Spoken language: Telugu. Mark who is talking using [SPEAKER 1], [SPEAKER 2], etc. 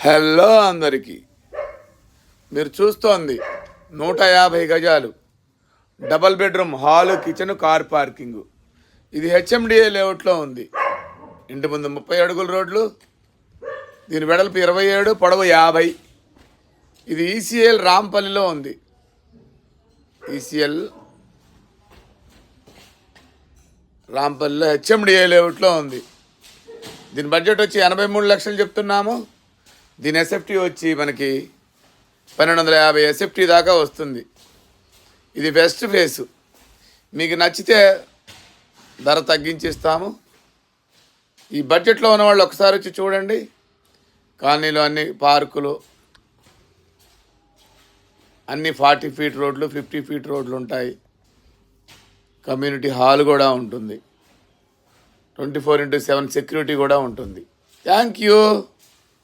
[SPEAKER 1] హలో అందరికీ, మీరు చూస్తోంది 150 గజాలు double bedroom hall, kitchen, car parking. ఇది హెచ్ఎండిఏ లేఅవుట్లో ఉంది. ఇంటి ముందు 30 అడుగుల రోడ్లు, దీని వెడల్పు 27, పొడవు 50. ఇది ఈసీఎల్ రాంపల్లిలో ఉంది. ఈసీఎల్ రాంపల్లిలో హెచ్ఎండిఏ లేఅవుట్లో ఉంది. దీని బడ్జెట్ వచ్చి 83 లక్షలు చెప్తున్నాము. దీని ఎస్ఎఫ్టీ వచ్చి మనకి 1250 ఎస్ఎఫ్టీ దాకా వస్తుంది. ఇది వెస్ట్ ఫేసు. మీకు నచ్చితే ధర తగ్గించిస్తాము. ఈ బడ్జెట్లో ఉన్న వాళ్ళు ఒకసారి వచ్చి చూడండి. కాలనీలో అన్ని పార్కులు, అన్ని 40 ఫీట్ రోడ్లు, 50 ఫీట్ రోడ్లు ఉంటాయి. కమ్యూనిటీ హాల్ కూడా ఉంటుంది. 24/7 సెక్యూరిటీ కూడా ఉంటుంది. Thank you.